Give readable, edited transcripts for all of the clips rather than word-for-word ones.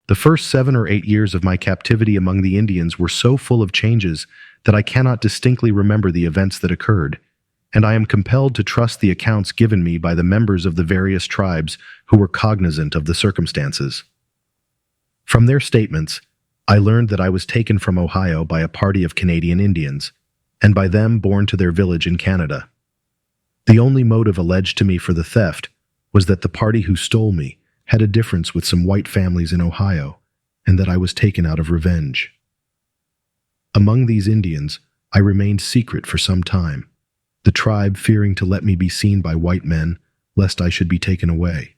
The first 7 or 8 years of my captivity among the Indians were so full of changes that I cannot distinctly remember the events that occurred, and I am compelled to trust the accounts given me by the members of the various tribes who were cognizant of the circumstances. From their statements, I learned that I was taken from Ohio by a party of Canadian Indians, and by them borne to their village in Canada. The only motive alleged to me for the theft was that the party who stole me had a difference with some white families in Ohio, and that I was taken out of revenge. Among these Indians, I remained secret for some time, the tribe fearing to let me be seen by white men, lest I should be taken away.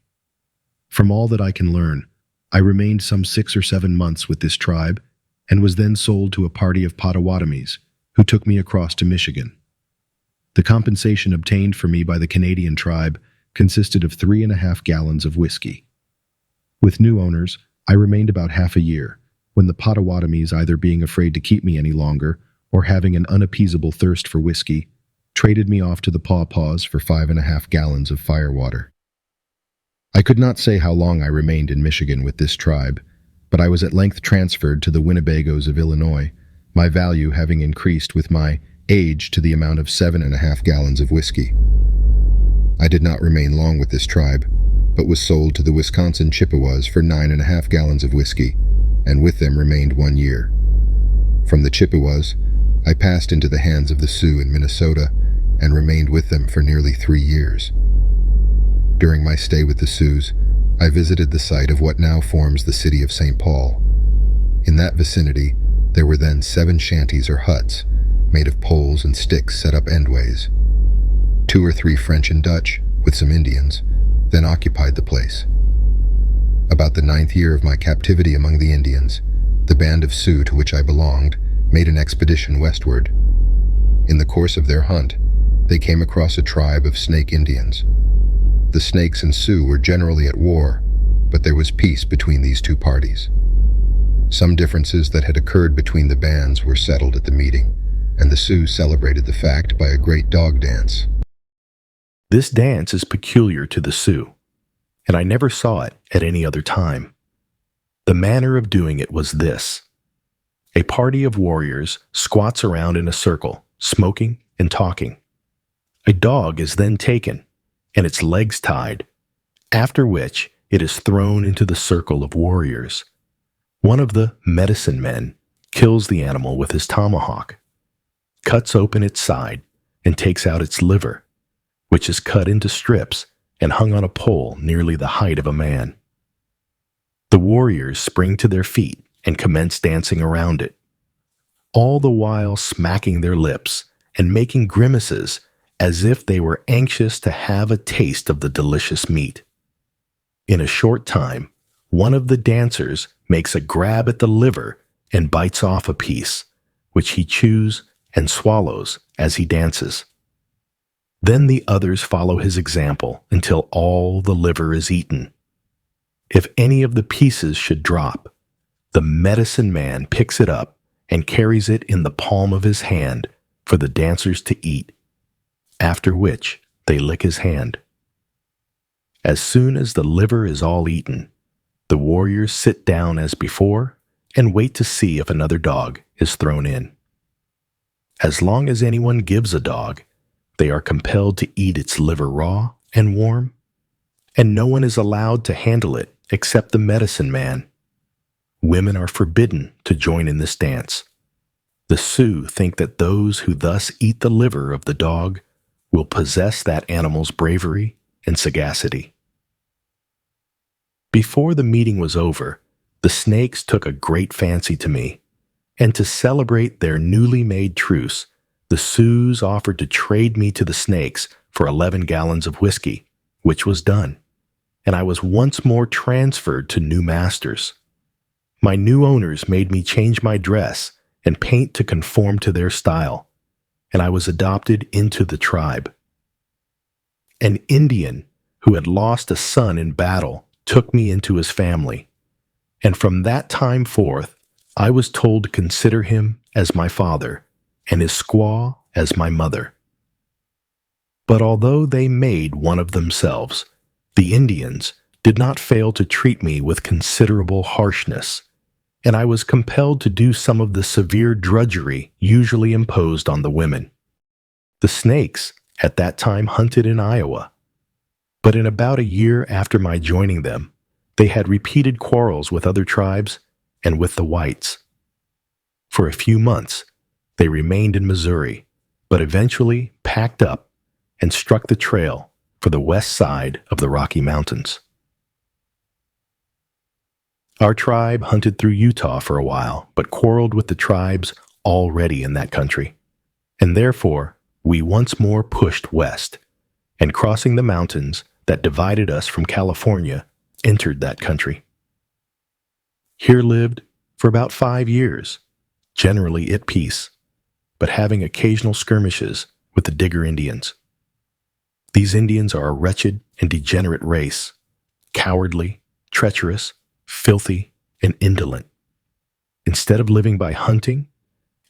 From all that I can learn, I remained some 6 or 7 months with this tribe, and was then sold to a party of Pottawottomies, who took me across to Michigan. The compensation obtained for me by the Canadian tribe consisted of 3.5 gallons of whiskey. With new owners, I remained about half a year, when the Pottawottomies, either being afraid to keep me any longer, or having an unappeasable thirst for whiskey, traded me off to the Pawpaws for 5.5 gallons of firewater. I could not say how long I remained in Michigan with this tribe, but I was at length transferred to the Winnebagos of Illinois, my value having increased with my age to the amount of 7.5 gallons of whiskey. I did not remain long with this tribe, but was sold to the Wisconsin Chippewas for 9.5 gallons of whiskey, and with them remained 1 year. From the Chippewas, I passed into the hands of the Sioux in Minnesota, and remained with them for nearly 3 years. During my stay with the Sioux, I visited the site of what now forms the city of St. Paul. In that vicinity, there were then 7 shanties or huts, made of poles and sticks set up endways. 2 or 3 French and Dutch, with some Indians, then occupied the place. About the 9th year of my captivity among the Indians, the band of Sioux to which I belonged made an expedition westward. In the course of their hunt, they came across a tribe of Snake Indians. The Snakes and Sioux were generally at war, but there was peace between these two parties. Some differences that had occurred between the bands were settled at the meeting, and the Sioux celebrated the fact by a great dog dance. This dance is peculiar to the Sioux, and I never saw it at any other time. The manner of doing it was this. A party of warriors squats around in a circle, smoking and talking. A dog is then taken, and its legs tied, after which it is thrown into the circle of warriors. One of the medicine men kills the animal with his tomahawk, cuts open its side, and takes out its liver, which is cut into strips and hung on a pole nearly the height of a man. The warriors spring to their feet and commence dancing around it, all the while smacking their lips and making grimaces as if they were anxious to have a taste of the delicious meat. In a short time, one of the dancers makes a grab at the liver and bites off a piece, which he chews and swallows as he dances. Then the others follow his example until all the liver is eaten. If any of the pieces should drop, the medicine man picks it up and carries it in the palm of his hand for the dancers to eat, after which they lick his hand. As soon as the liver is all eaten, the warriors sit down as before and wait to see if another dog is thrown in. As long as anyone gives a dog, they are compelled to eat its liver raw and warm, and no one is allowed to handle it except the medicine man. Women are forbidden to join in this dance. The Sioux think that those who thus eat the liver of the dog will possess that animal's bravery and sagacity. Before the meeting was over, the Snakes took a great fancy to me, and to celebrate their newly made truce, the Sioux offered to trade me to the Snakes for 11 gallons of whiskey, which was done, and I was once more transferred to new masters. My new owners made me change my dress and paint to conform to their style, and I was adopted into the tribe. An Indian who had lost a son in battle took me into his family, and from that time forth I was told to consider him as my father and his squaw as my mother. But although they made one of themselves, the Indians did not fail to treat me with considerable harshness, and I was compelled to do some of the severe drudgery usually imposed on the women. The Snakes at that time hunted in Iowa, but in about a year after my joining them, they had repeated quarrels with other tribes and with the whites. For a few months, they remained in Missouri, but eventually packed up and struck the trail for the west side of the Rocky Mountains. Our tribe hunted through Utah for a while, but quarreled with the tribes already in that country, and therefore we once more pushed west, and crossing the mountains that divided us from California, entered that country. Here lived for about 5 years, generally at peace, but having occasional skirmishes with the Digger Indians. These Indians are a wretched and degenerate race, cowardly, treacherous, filthy, and indolent. Instead of living by hunting,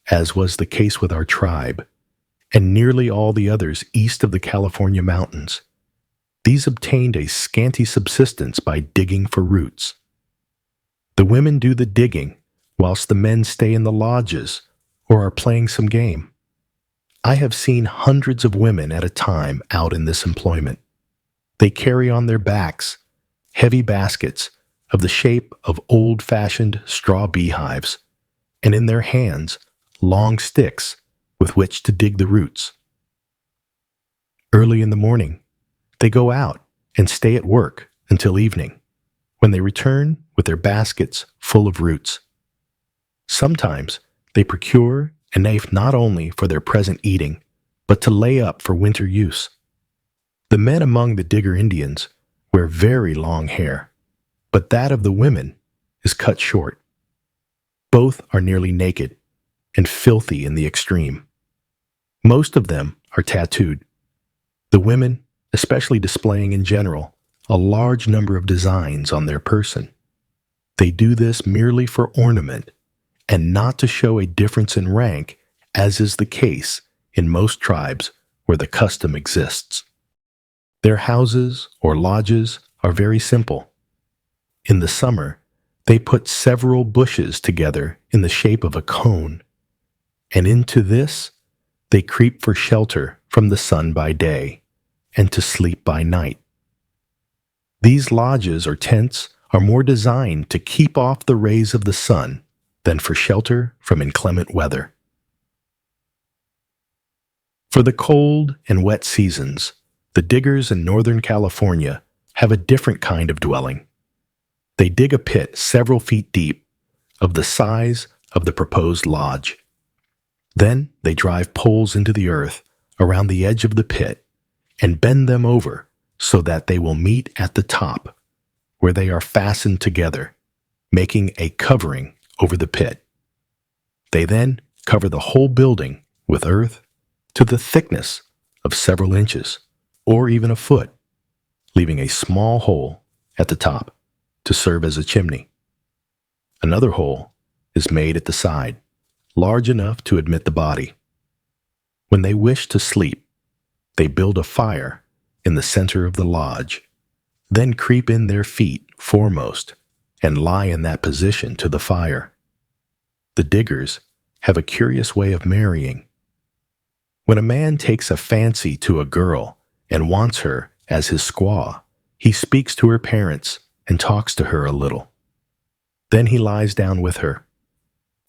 as was the case with our tribe, and nearly all the others east of the California mountains, these obtained a scanty subsistence by digging for roots. The women do the digging, whilst the men stay in the lodges or are playing some game. I have seen hundreds of women at a time out in this employment. They carry on their backs heavy baskets of the shape of old-fashioned straw beehives, and in their hands long sticks with which to dig the roots. Early in the morning, they go out and stay at work until evening, when they return with their baskets full of roots. Sometimes they procure a knife not only for their present eating, but to lay up for winter use. The men among the Digger Indians wear very long hair, but that of the women is cut short. Both are nearly naked and filthy in the extreme. Most of them are tattooed, the women especially displaying in general a large number of designs on their person. They do this merely for ornament and not to show a difference in rank, as is the case in most tribes where the custom exists. Their houses or lodges are very simple. In the summer, they put several bushes together in the shape of a cone, and into this they creep for shelter from the sun by day and to sleep by night. These lodges or tents are more designed to keep off the rays of the sun than for shelter from inclement weather. For the cold and wet seasons, the diggers in Northern California have a different kind of dwelling. They dig a pit several feet deep, of the size of the proposed lodge. Then they drive poles into the earth around the edge of the pit and bend them over so that they will meet at the top, where they are fastened together, making a covering over the pit. They then cover the whole building with earth to the thickness of several inches, or even a foot, leaving a small hole at the top to serve as a chimney. Another hole is made at the side, large enough to admit the body. When they wish to sleep, they build a fire in the center of the lodge, then creep in their feet foremost and lie in that position to the fire. The diggers have a curious way of marrying. When a man takes a fancy to a girl and wants her as his squaw, he speaks to her parents and talks to her a little. Then he lies down with her,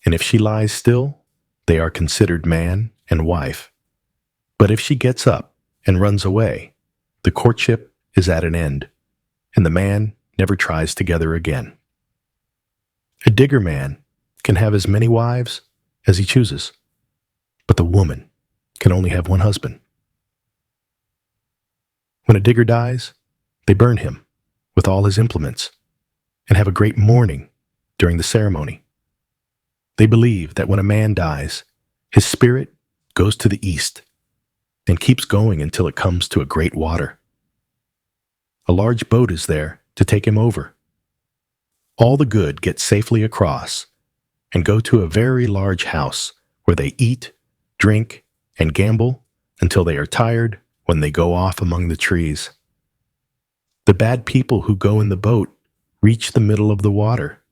and if she lies still, they are considered man and wife. But if she gets up and runs away, the courtship is at an end, and the man never tries together again. A digger man can have as many wives as he chooses, but the woman can only have one husband. When a digger dies, they burn him with all his implements and have a great mourning during the ceremony. They believe that when a man dies, his spirit goes to the east and keeps going until it comes to a great water. A large boat is there to take him over. All the good get safely across and go to a very large house where they eat, drink, and gamble until they are tired when they go off among the trees. The bad people who go in the boat reach the middle of the water,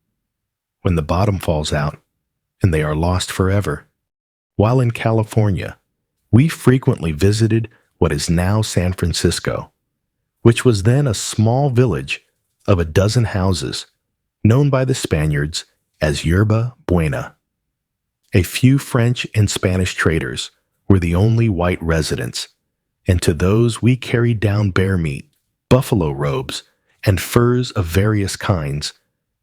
when the bottom falls out, and they are lost forever. While in California, we frequently visited what is now San Francisco, which was then a small village of a dozen houses, known by the Spaniards as Yerba Buena. A few French and Spanish traders were the only white residents, and to those we carried down bear meat, buffalo robes, and furs of various kinds,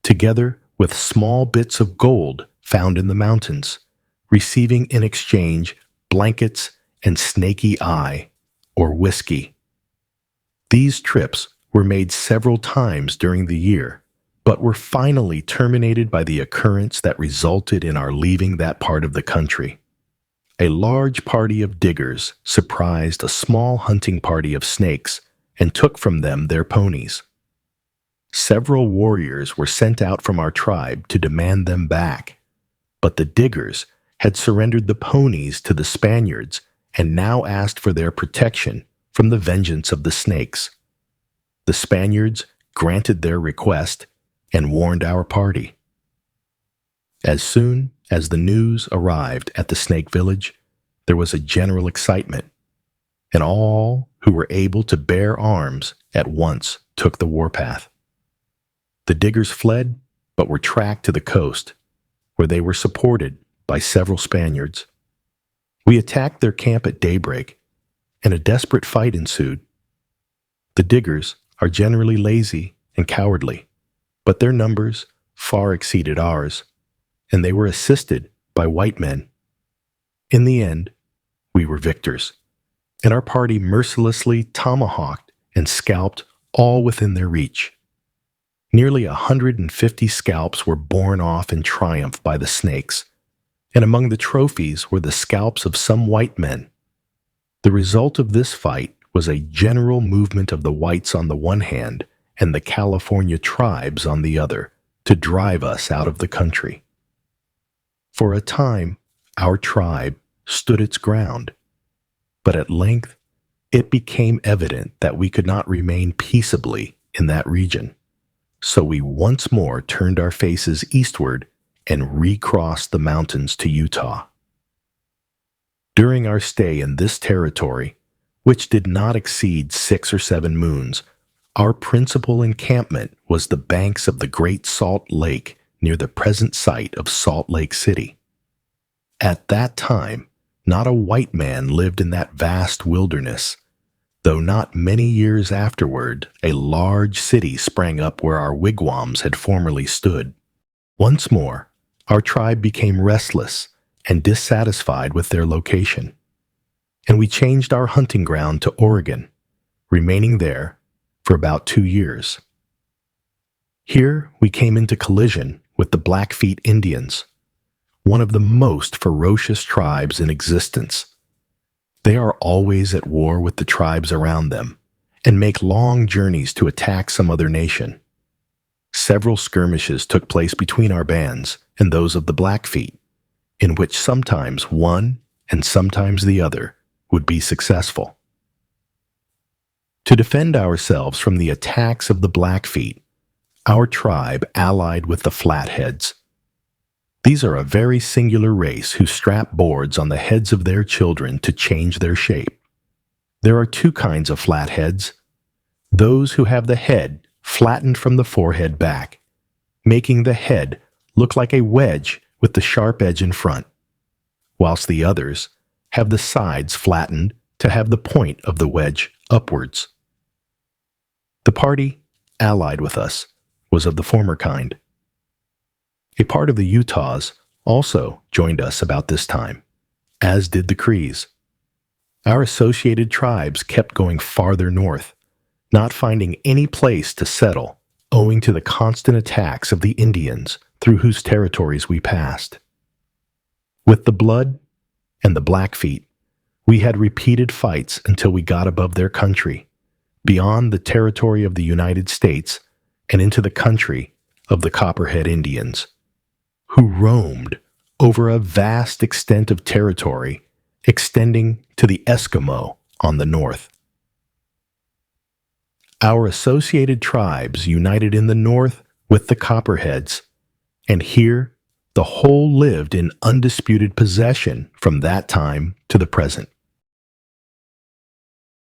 together with small bits of gold found in the mountains, receiving in exchange blankets and snaky eye, or whiskey. These trips were made several times during the year, but were finally terminated by the occurrence that resulted in our leaving that part of the country. A large party of diggers surprised a small hunting party of snakes and took from them their ponies. Several warriors were sent out from our tribe to demand them back, but the diggers had surrendered the ponies to the Spaniards and now asked for their protection from the vengeance of the snakes. The Spaniards granted their request and warned our party. As soon as the news arrived at the Snake Village, there was a general excitement, and all who were able to bear arms at once took the warpath. The diggers fled, but were tracked to the coast, where they were supported by several Spaniards. We attacked their camp at daybreak, and a desperate fight ensued. The diggers are generally lazy and cowardly, but their numbers far exceeded ours, and they were assisted by white men. In the end, we were victors, and our party mercilessly tomahawked and scalped all within their reach. Nearly 150 scalps were borne off in triumph by the snakes, and among the trophies were the scalps of some white men. The result of this fight was a general movement of the whites on the one hand and the California tribes on the other to drive us out of the country. For a time, our tribe stood its ground, but at length it became evident that we could not remain peaceably in that region. So we once more turned our faces eastward and recrossed the mountains to Utah. During our stay in this territory, which did not exceed 6 or 7 moons, our principal encampment was the banks of the Great Salt Lake near the present site of Salt Lake City. At that time, not a white man lived in that vast wilderness, though not many years afterward, a large city sprang up where our wigwams had formerly stood. Once more, our tribe became restless and dissatisfied with their location, and we changed our hunting ground to Oregon, remaining there for about 2 years. Here we came into collision with the Blackfeet Indians, one of the most ferocious tribes in existence. They are always at war with the tribes around them and make long journeys to attack some other nation. Several skirmishes took place between our bands and those of the Blackfeet, in which sometimes one and sometimes the other would be successful. To defend ourselves from the attacks of the Blackfeet, our tribe allied with the Flatheads. These are a very singular race who strap boards on the heads of their children to change their shape. There are 2 kinds of Flatheads: those who have the head flattened from the forehead back, making the head look like a wedge with the sharp edge in front, whilst the others have the sides flattened to have the point of the wedge upwards. The party allied with us was of the former kind. A part of the Utahs also joined us about this time, as did the Crees. Our associated tribes kept going farther north, not finding any place to settle owing to the constant attacks of the Indians through whose territories we passed. With the Blood and the Blackfeet, we had repeated fights until we got above their country, beyond the territory of the United States and into the country of the Copperhead Indians, who roamed over a vast extent of territory extending to the Eskimo on the north. Our associated tribes united in the north with the Copperheads, and here the whole lived in undisputed possession from that time to the present.